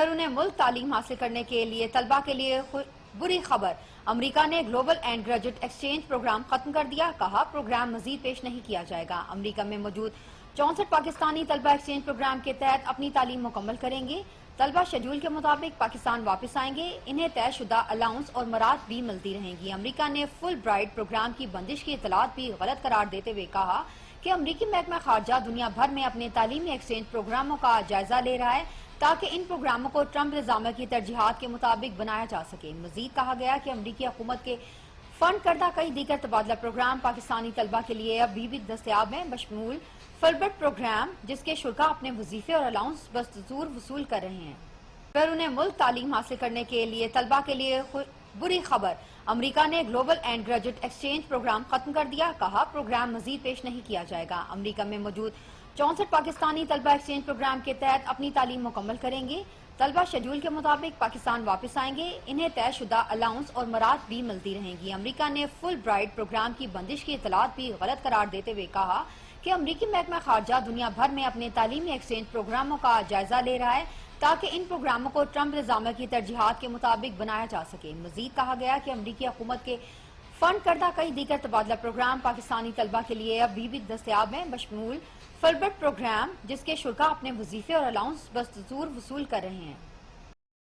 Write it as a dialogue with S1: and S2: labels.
S1: بیرون ملک تعلیم حاصل کرنے کے لیے طلبہ کے لیے بری خبر، امریکہ نے global and graduate exchange program ختم کر دیا، کہا پروگرام مزید پیش نہیں کیا جائے گا۔ امریکہ میں موجود 64 پاکستانی طلبہ ایکسچینج پروگرام کے تحت اپنی تعلیم مکمل کریں گے۔ طلبہ شیڈول کے مطابق پاکستان واپس آئیں گے، انہیں طے شدہ الاؤنس اور مراد بھی ملتی رہیں گی۔ امریکہ نے فل برائٹ پروگرام کی بندش کی اطلاعات بھی غلط قرار دیتے ہوئے کہا کہ امریکی محکمہ خارجہ دنیا بھر میں اپنے تعلیمی ایکسچینج پروگراموں کا جائزہ لے رہا ہے تاکہ ان پروگراموں کو ٹرمپ نظامیہ کی ترجیحات کے مطابق بنایا جا سکے۔ مزید کہا گیا کہ امریکی حکومت کے فنڈ کردہ کئی دیگر تبادلہ پروگرام پاکستانی طلبہ کے لیے اب بھی دستیاب ہیں، بشمول فلبرٹ پروگرام، جس کے شرکاء اپنے وظیفے اور الاؤنس بدستور وصول کر رہے ہیں۔ بیرون ملک تعلیم حاصل کرنے کے لیے طلبہ کے لیے بری خبر، امریکہ نے global and graduate exchange program ختم کر دیا، کہا پروگرام مزید پیش نہیں کیا جائے گا۔ امریکہ میں موجود 64 پاکستانی طلبہ ایکسچینج پروگرام کے تحت اپنی تعلیم مکمل کریں گے۔ طلبہ شیڈول کے مطابق پاکستان واپس آئیں گے، انہیں طے شدہ الاؤنس اور مراد بھی ملتی رہیں گی۔ امریکہ نے فل برائٹ پروگرام کی بندش کی اطلاعات بھی غلط قرار دیتے ہوئے کہا کہ امریکی محکمہ خارجہ دنیا بھر میں اپنے تعلیمی ایکسچینج پروگراموں کا جائزہ لے رہا ہے تاکہ ان پروگراموں کو ٹرمپ نظامیہ کی ترجیحات کے مطابق بنایا جا سکے۔ مزید کہا گیا کہ امریکی حکومت کے فنڈ کردہ کئی دیگر تبادلہ پروگرام پاکستانی طلبہ کے لیے اب بھی دستیاب ہیں، بشمول فلبرٹ پروگرام، جس کے شرکاء اپنے وظیفے اور الاؤنس بدستور وصول کر رہے ہیں۔